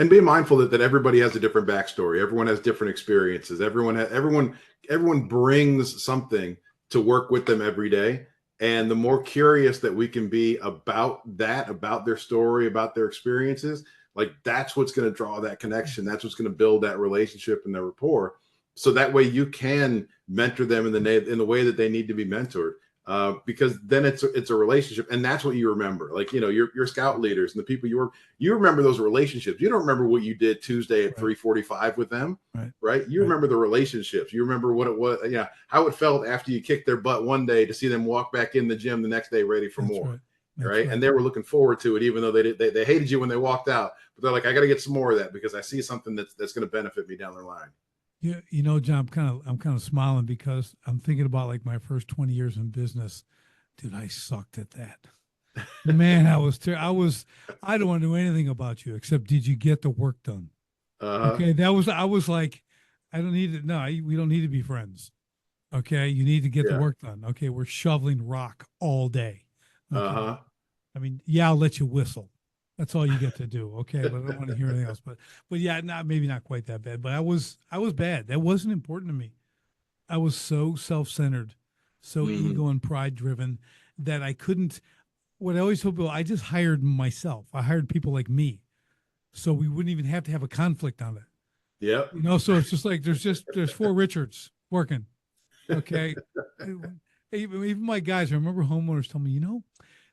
And be mindful that everybody has a different backstory. Everyone has different experiences. Everyone brings something to work with them every day. And the more curious that we can be about their story, about their experiences, like that's what's going to draw that connection. That's what's going to build that relationship and their rapport. So that way you can mentor them in the way that they need to be mentored. Because then it's a relationship, and that's what you remember. Like, your scout leaders and the people you remember those relationships. You don't remember what you did Tuesday at 3:45 with them, right? You remember the relationships. You remember what it was, how it felt after you kicked their butt one day to see them walk back in the gym the next day ready for more, right? And they were looking forward to it, even though they hated you when they walked out. But they're like, I got to get some more of that because I see something that's going to benefit me down the line. Yeah, John, I'm kind of smiling because I'm thinking about like my first 20 years in business. Dude, I sucked at that. Man, I don't want to know anything about you except did you get the work done? Okay, I was like, I don't need it. No, we don't need to be friends. Okay, you need to get the work done. Okay, we're shoveling rock all day. Okay? I mean, I'll let you whistle. That's all you get to do. Okay. But I don't want to hear anything else. But yeah, maybe not quite that bad, but I was bad. That wasn't important to me. I was so self-centered, so ego and pride driven that I couldn't, what I always told people, I just hired myself. I hired people like me. So we wouldn't even have to have a conflict on it. Yep. So it's just like, there's 4 Richards working. Okay. Even my guys, I remember homeowners told me,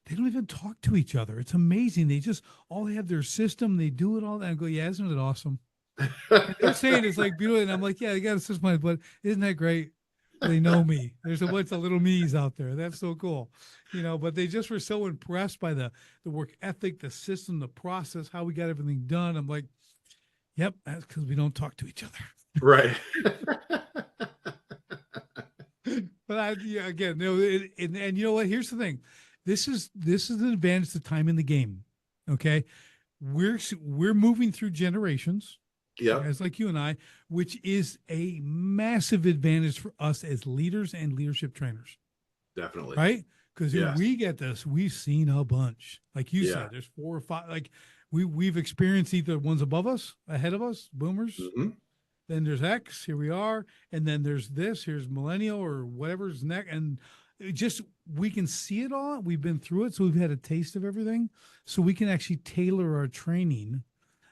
they don't even talk to each other. It's amazing. They just all have their system. They do it all. And I go, yeah, isn't it awesome? And they're saying it's like beautiful. And I'm like, yeah, I got a system, but isn't that great? They know me. There's a bunch of little me's out there. That's so cool. But they just were so impressed by the work ethic, the system, the process, how we got everything done. I'm like, yep, that's because we don't talk to each other. Right. But yeah, again, and you know what? Here's the thing. This is an advantage to time in the game. Okay, we're moving through generations, Yep, guys like you and I, which is a massive advantage for us as leaders and leadership trainers, definitely. right? Because Yes. we get this, we've seen a bunch. Like you Yeah. said, there's 4 or 5. Like we've experienced either ones above us, ahead of us, boomers. Hmm. Then there's X, here we are, and then there's this, here's millennial or whatever's next, and it just we can see it all. We've been through it, so we've had a taste of everything, so we can actually tailor our training.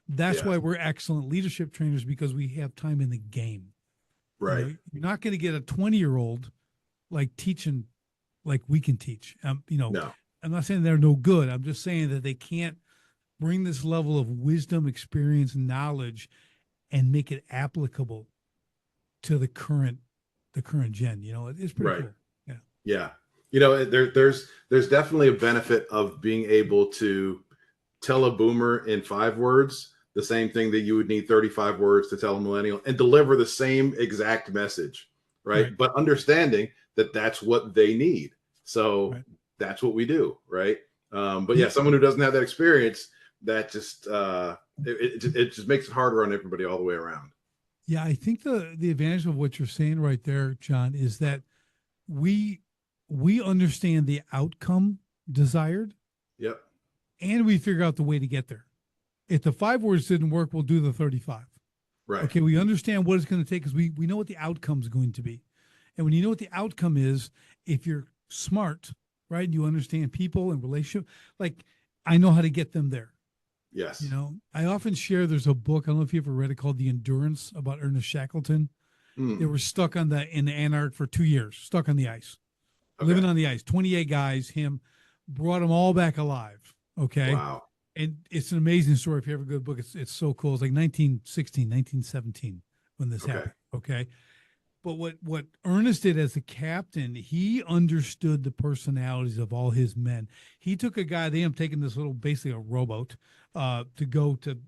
That's Yes. why we're excellent leadership trainers because we have time in the game. You Right. know, you're not going to get a 20-year-old like teaching like we can teach. No. I'm not saying they're no good. I'm just saying that they can't bring this level of wisdom, experience, knowledge, and make it applicable to the current gen. It's pretty Right. cool. Yeah. Yeah. There's definitely a benefit of being able to tell a boomer in 5 words the same thing that you would need 35 words to tell a millennial and deliver the same exact message, Right. right? But understanding that that's what they need. So Right. that's what we do, right? But yeah, Yeah. someone who doesn't have that experience, that just it just makes it harder on everybody all the way around. Yeah. I think the advantage of what you're saying right there, John, is that we we understand the outcome desired Yep. and we figure out the way to get there. If the 5 words didn't work, we'll do the 35. Right. Okay. We understand what it's going to take because we know what the outcome is going to be. And when you know what the outcome is, if you're smart, right, and you understand people and relationship, like I know how to get them there. Yes. I often share there's a book, I don't know if you ever read it called The Endurance about Ernest Shackleton. They Mm. were stuck in the Antarctic for 2 years, stuck on the ice, Okay. living on the ice. 28 guys, him brought them all back alive. Okay. Wow. And it's an amazing story. If you have a good book, it's so cool. It's like 1916, 1917 when this Okay. happened. Okay. But what Ernest did as a captain, he understood the personalities of all his men. He took a guy, they ended up taking this little, basically a rowboat, to go to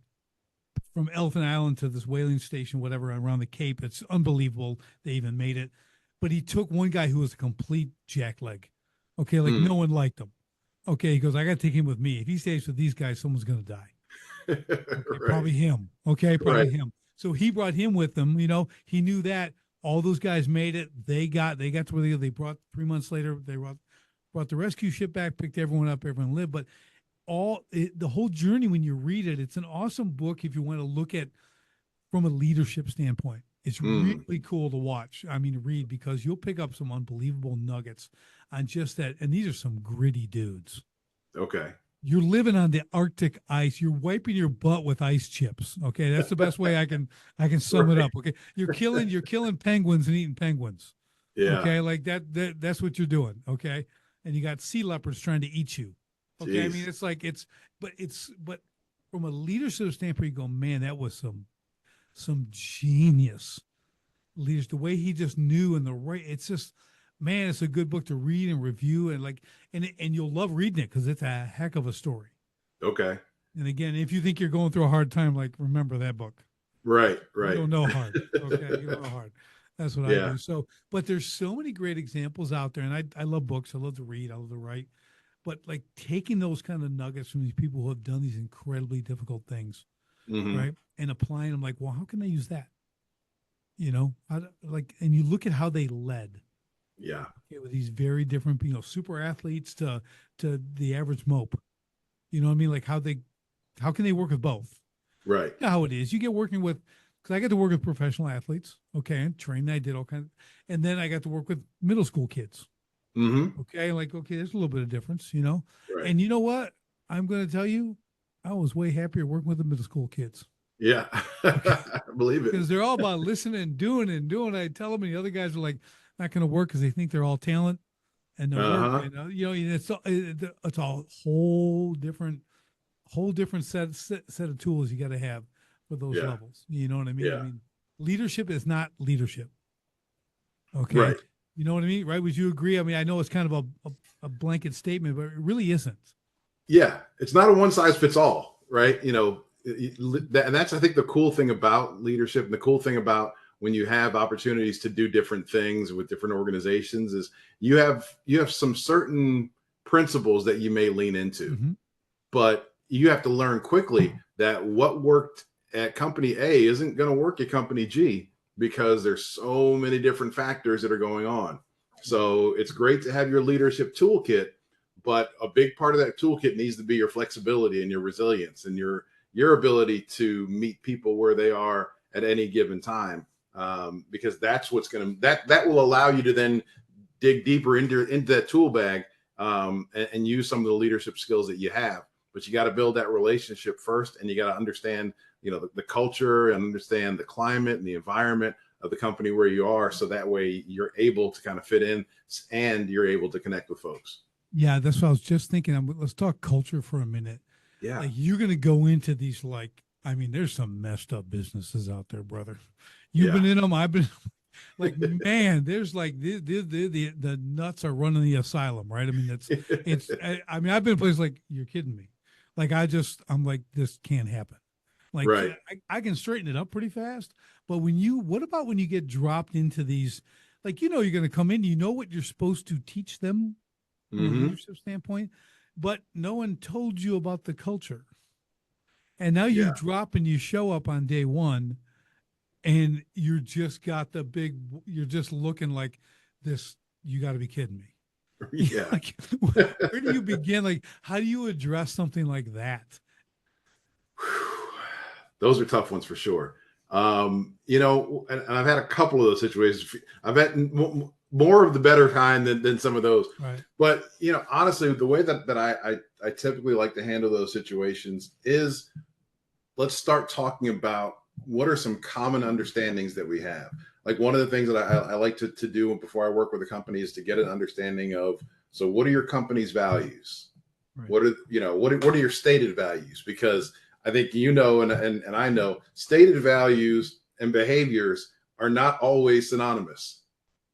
from Elephant Island to this whaling station, whatever, around the Cape. It's unbelievable they even made it. But he took one guy who was a complete jackleg. Okay, like Mm. no one liked him. Okay, he goes, I got to take him with me. If he stays with these guys, someone's going to die. Okay, Right. probably him. Okay, Right. probably him. So he brought him with him. He knew that all those guys made it. They got to where they brought 3 months later. They brought the rescue ship back, picked everyone up, everyone lived. But the whole journey, when you read it, it's an awesome book if you want to look at from a leadership standpoint. It's Mm. really cool to watch. I mean, to read because you'll pick up some unbelievable nuggets on just that. And these are some gritty dudes. Okay. You're living on the Arctic ice. You're wiping your butt with ice chips. Okay, that's the best way I can sum it Right. up. Okay, you're killing penguins and eating penguins. Yeah. Okay, like that's what you're doing. Okay, and you got sea leopards trying to eat you. Okay, I mean Jeez. it's like but from a leadership standpoint, you go, man, that was some genius leaders. The way he just knew and the right. It's just, man, it's a good book to read and review and you'll love reading it because it's a heck of a story. Okay. And again, if you think you're going through a hard time, like remember that book. Right. You Right. don't know hard. Okay, you don't know hard. That's what I Yeah. do. So, but there's so many great examples out there, and I love books. I love to read. I love to write. But like taking those kind of nuggets from these people who have done these incredibly difficult things, Hmm. right, and applying them, like, well, how can they use that? And you look at how they led, Yeah. okay, with these very different, super athletes to the average mope. You know what I mean? Like how can they work with both? Right. You know how it is. You get working with, because I got to work with professional athletes, okay, and train. I did all kinds, and then I got to work with middle school kids, Hmm. okay. Like, okay, there's a little bit of difference, Right. and you know what? I'm going to tell you, I was way happier working with the middle school kids. Yeah. Okay. I believe it. Because they're all about listening and doing and doing. I tell them, and the other guys are like, not going to work because they think they're all talent and they'll work. Uh-huh. It's a whole different set of tools you got to have for those Yeah. levels. You know what I mean? I Yeah. mean, leadership is not leadership. Okay. Right. You know what I mean? Right? Would you agree? I mean, I know it's kind of a blanket statement, but it really isn't. Yeah. It's not a one size fits all, right? And that's, I think, the cool thing about leadership and the cool thing about when you have opportunities to do different things with different organizations is you have some certain principles that you may lean into, Mm-hmm. but you have to learn quickly that what worked at company A isn't going to work at company G because there's so many different factors that are going on. So it's great to have your leadership toolkit, but a big part of that toolkit needs to be your flexibility and your resilience and your ability to meet people where they are at any given time, because that's what's going to that will allow you to then dig deeper into that tool bag, and use some of the leadership skills that you have. But you got to build that relationship first, and you got to understand, the culture and understand the climate and the environment of the company where you are, so that way you're able to kind of fit in and you're able to connect with folks. Yeah, that's what I was just thinking. Let's talk culture for a minute. Yeah. Like you're going to go into these, like, I mean, there's some messed up businesses out there, brother. You've Yeah. been in them. I've been like, man, there's like the nuts are running the asylum, right? I mean, I mean, I've been in places like, you're kidding me. Like, I'm like, this can't happen. Like, Right. I can straighten it up pretty fast. But what about when you get dropped into these, like, you're going to come in, you know what you're supposed to teach them from a Mm-hmm. leadership standpoint, but no one told you about the culture. And now you Yeah. drop and you show up on day one and you're just got you're just looking like this. You got to be kidding me. Yeah. Like, where do you begin? Like, how do you address something like that? Those are tough ones for sure. And I've had a couple of those situations. I've had more of the better kind than some of those. Right. But honestly, the way that I typically like to handle those situations is, let's start talking about what are some common understandings that we have. Like, one of the things that I like to do before I work with a company is to get an understanding of, so what are your company's values? Right. What are your stated values? Because I think and I know stated values and behaviors are not always synonymous,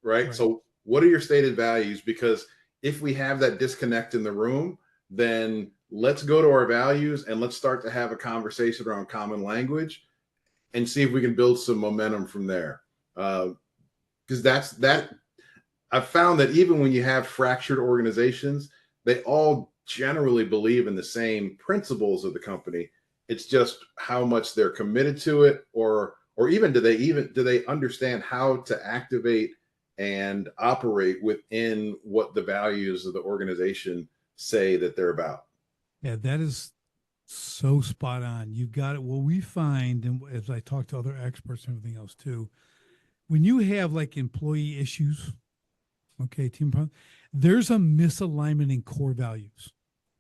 right? So what are your stated values? Because if we have that disconnect in the room, then let's go to our values and let's start to have a conversation around common language and see if we can build some momentum from there. Because that I've found that even when you have fractured organizations, they all generally believe in the same principles of the company. It's just how much they're committed to it, or even do they understand how to activate and operate within what the values of the organization say that they're about. Yeah, that is so spot on. You got it. What we find, and as I talk to other experts and everything else too, when you have like employee issues, okay, team problem, there's a misalignment in core values.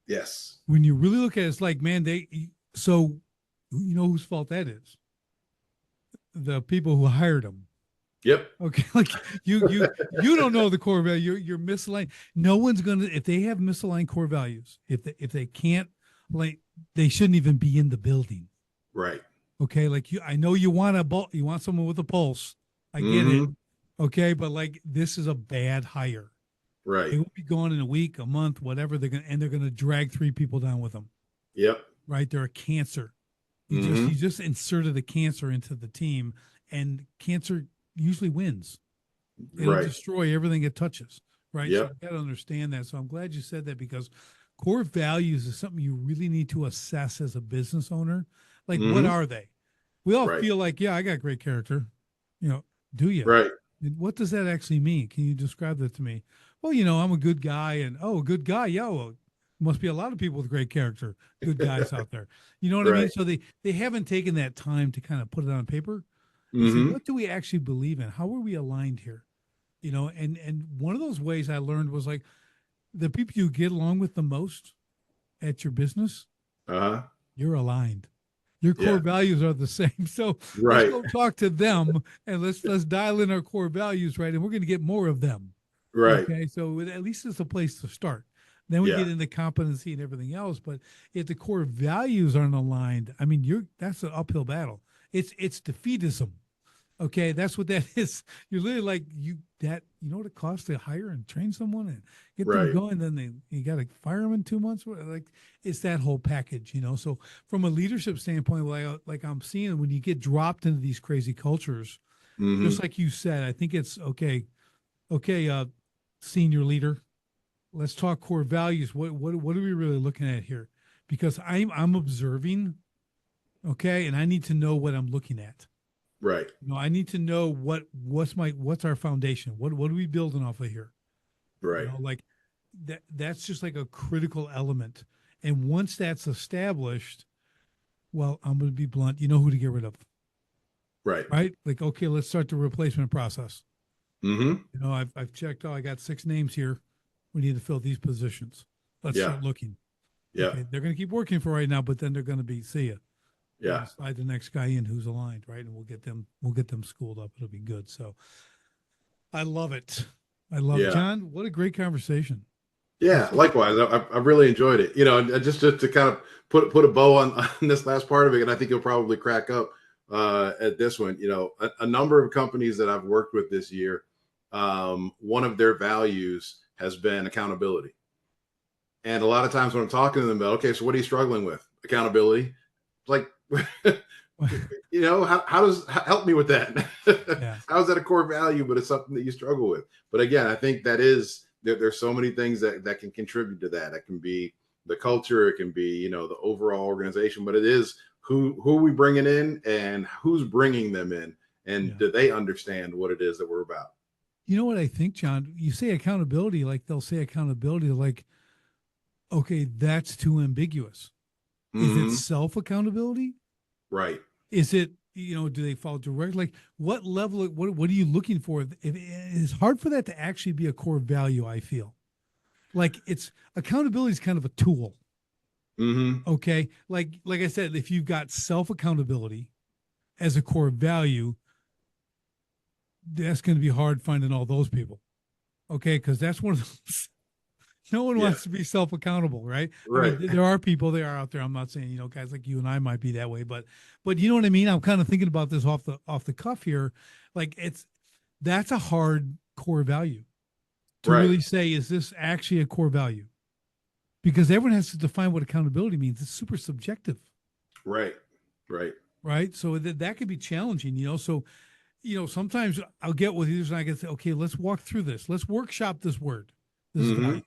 Yes. When you really look at it, it's like, man, so you know whose fault that is? The people who hired them. Yep. Okay, like you don't know the core value. You're misaligned. No one's gonna, if they have misaligned core values. If they can't, like, they shouldn't even be in the building. Right. Okay, like I know you want someone with a pulse. I get it. Mm-hmm. Okay, but like, this is a bad hire. Right. They will be gone in a week, a month, whatever. They're gonna drag 3 people down with them. Yep. Right? They're a cancer. Mm-hmm. You just inserted a cancer into the team, and cancer usually wins. It'll Right. destroy everything it touches. Right. So Yep. you got to understand that. So I'm glad you said that, because core values is something you really need to assess as a business owner. Like, what Mm-hmm. are they? We all Right. feel like, yeah, I got great character. Do you? Right. What does that actually mean? Can you describe that to me? Well, I'm a good guy, and a good guy. Yeah, well, must be a lot of people with great character, good guys out there. You know what I mean? Right. So they haven't taken that time to kind of put it on paper and say, Mm-hmm. what do we actually believe in? How are we aligned here? And one of those ways I learned was, like, the people you get along with the most at your business, Uh-huh. you're aligned. Your core Yeah. values are the same. So let's Right. go talk to them, and let's dial in our core values, right? And we're going to get more of them. Right. Okay. So at least it's a place to start. Then we Yeah. get into competency and everything else. But if the core values aren't aligned, I mean, that's an uphill battle. It's defeatism. Okay, that's what that is. You're literally like, you know what it costs to hire and train someone and get them Right. going. Then you got to fire them in 2 months. Like, it's that whole package. So from a leadership standpoint, like I'm seeing, when you get dropped into these crazy cultures, Hmm. Just like you said, I think it's okay. Okay, senior leader, let's talk core values. What are we really looking at here? Because I'm observing, okay, and I need to know what I'm looking at. Right. I need to know what's our foundation. What are we building off of here? Right. Like that's just like a critical element. And once that's established, well, I'm going to be blunt. You know who to get rid of, Right. right? Like, okay, let's start the replacement process. Hmm. I've checked. Oh, I got 6 names here. We need to fill these positions. Let's Yeah. start looking. Yeah. Okay, they're going to keep working for right now, but then they're going to be see ya. Yeah. Slide the next guy in who's aligned, right? And we'll get them schooled up. It'll be good. So I love it. I love Yeah. John. What a great conversation. Yeah, It's likewise. I really enjoyed it. And just to kind of put a bow on this last part of it, and I think you'll probably crack up at this one. A number of companies that I've worked with this year, one of their values has been accountability. And a lot of times when I'm talking to them about, okay, so what are you struggling with? Accountability. Like, how does help me with that? yeah, How is that a core value, but it's something that you struggle with? But again, I think that is there's so many things that can contribute to that. It can be the culture, it can be the overall organization, but it is who are we bringing in and who's bringing them in, and yeah. do they understand what it is that we're about? You know what I think, John? You say accountability, like they'll say accountability, like, okay, that's too ambiguous. Is it Hmm. self accountability? Right. Is it, do they follow direct? Like, what level? What are you looking for? It's hard for that to actually be a core value. I feel like it's accountability is kind of a tool. Hmm. Okay, like I said, if you've got self accountability as a core value, that's going to be hard finding all those people. Okay, because that's one of those. No one Yeah. wants to be self accountable, right? I mean, Right. there are people there are out there. I'm not saying guys like you and I might be that way, but you know what I mean. I'm kind of thinking about this off the cuff here. Like that's a hard core value to Right. really say, is this actually a core value? Because everyone has to define what accountability means. It's super subjective, Right. Right. right? So that could be challenging. So sometimes I'll get with you and I can say, okay, let's walk through this. Let's workshop this word, this Hmm. value.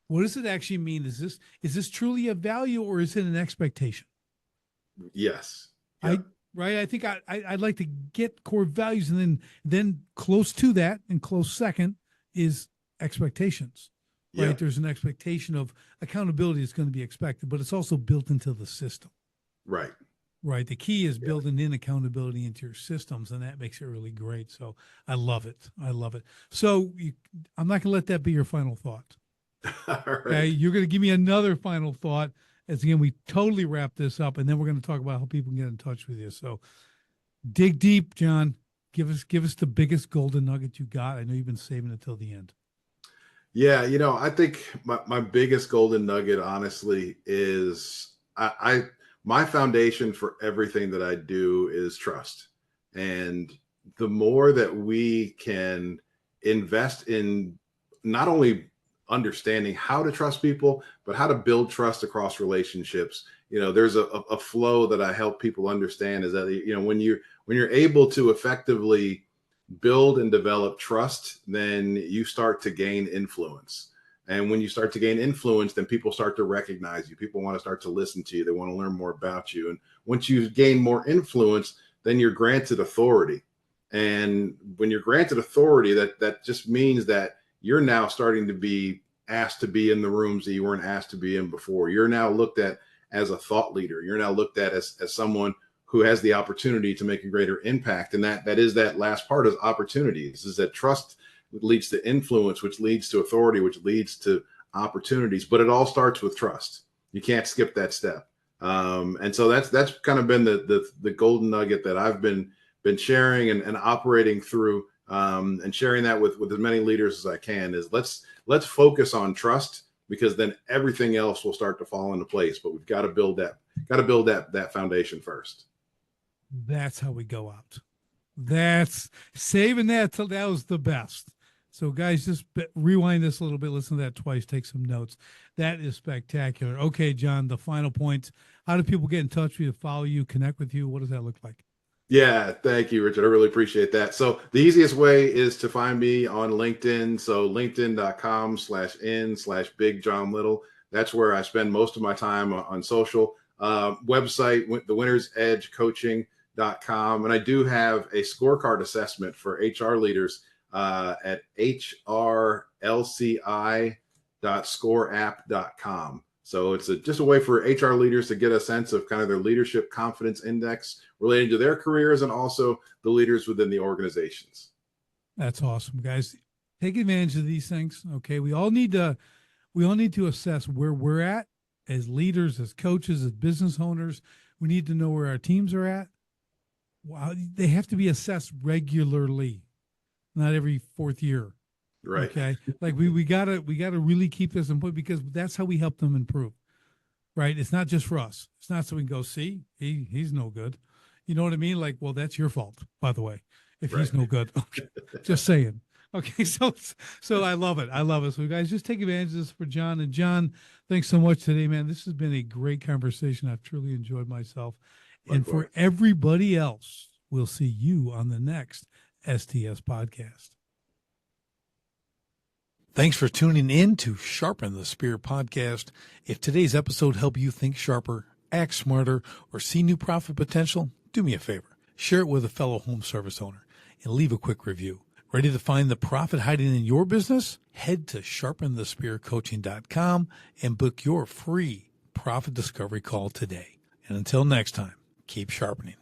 What does it actually mean? Is this truly a value or is it an expectation? Yes. I Yep. right. I think I'd like to get core values, and then close to that and close second is expectations. Right. Yep. There's an expectation of accountability is going to be expected, but it's also built into the system. Right. Right. The key is Yeah. building in accountability into your systems, and that makes it really great. So I love it. I love it. So I'm not going to let that be your final thought. All Okay, right. you're going to give me another final thought as again we totally wrap this up, and then we're going to talk about how people can get in touch with you. So dig deep, John. Give us the biggest golden nugget you got. I know you've been saving it till the end. Yeah, I think my biggest golden nugget, honestly, is my foundation for everything that I do is trust. And the more that we can invest in not only understanding how to trust people, but how to build trust across relationships. There's a flow that I help people understand is that when you're able to effectively build and develop trust, then you start to gain influence. And when you start to gain influence, then people start to recognize you. People want to start to listen to you. They want to learn more about you. And once you gain more influence, then you're granted authority. And when you're granted authority, that just means that you're now starting to be asked to be in the rooms that you weren't asked to be in before. You're now looked at as a thought leader. You're now looked at as someone who has the opportunity to make a greater impact. And that is that last part is opportunities, is that trust leads to influence, which leads to authority, which leads to opportunities. But it all starts with trust. You can't skip that step. And so that's kind of been the golden nugget that I've been sharing and operating through, and sharing that with as many leaders as I can is let's focus on trust, because then everything else will start to fall into place. But we've got to build that foundation first. That's how we go out. That's saving that till that was the best. So, guys, just rewind this a little bit. Listen to that twice. Take some notes. That is spectacular. Okay, John, the final point. How do people get in touch with you, follow you, connect with you? What does that look like? Yeah, thank you, Richard. I really appreciate that. So the easiest way is to find me on LinkedIn. So linkedin.com/n/Big John Little. That's where I spend most of my time on social. Website, the Winner's Edge Coaching.com. And I do have a scorecard assessment for HR leaders at hrlci.scoreapp.com. So it's just a way for HR leaders to get a sense of kind of their leadership confidence index relating to their careers and also the leaders within the organizations. That's awesome, guys. Take advantage of these things. Okay. We all need to assess where we're at as leaders, as coaches, as business owners. We need to know where our teams are at. Wow, they have to be assessed regularly, not every fourth year. Right. Okay. Like we gotta really keep this in point because that's how we help them improve. Right. It's not just for us. It's not so we can go, see, he's no good. You know what I mean? Like, well, that's your fault, by the way, if Right. he's no good. Okay. Just saying. Okay. So I love it. I love it. So guys, just take advantage of this for John. And John, thanks so much today, man. This has been a great conversation. I've truly enjoyed myself. And for Likewise. everybody else, we'll see you on the next STS podcast. Thanks for tuning in to Sharpen the Spear podcast. If today's episode helped you think sharper, act smarter, or see new profit potential, do me a favor. Share it with a fellow home service owner and leave a quick review. Ready to find the profit hiding in your business? Head to sharpenthespearcoaching.com and book your free profit discovery call today. And until next time, keep sharpening.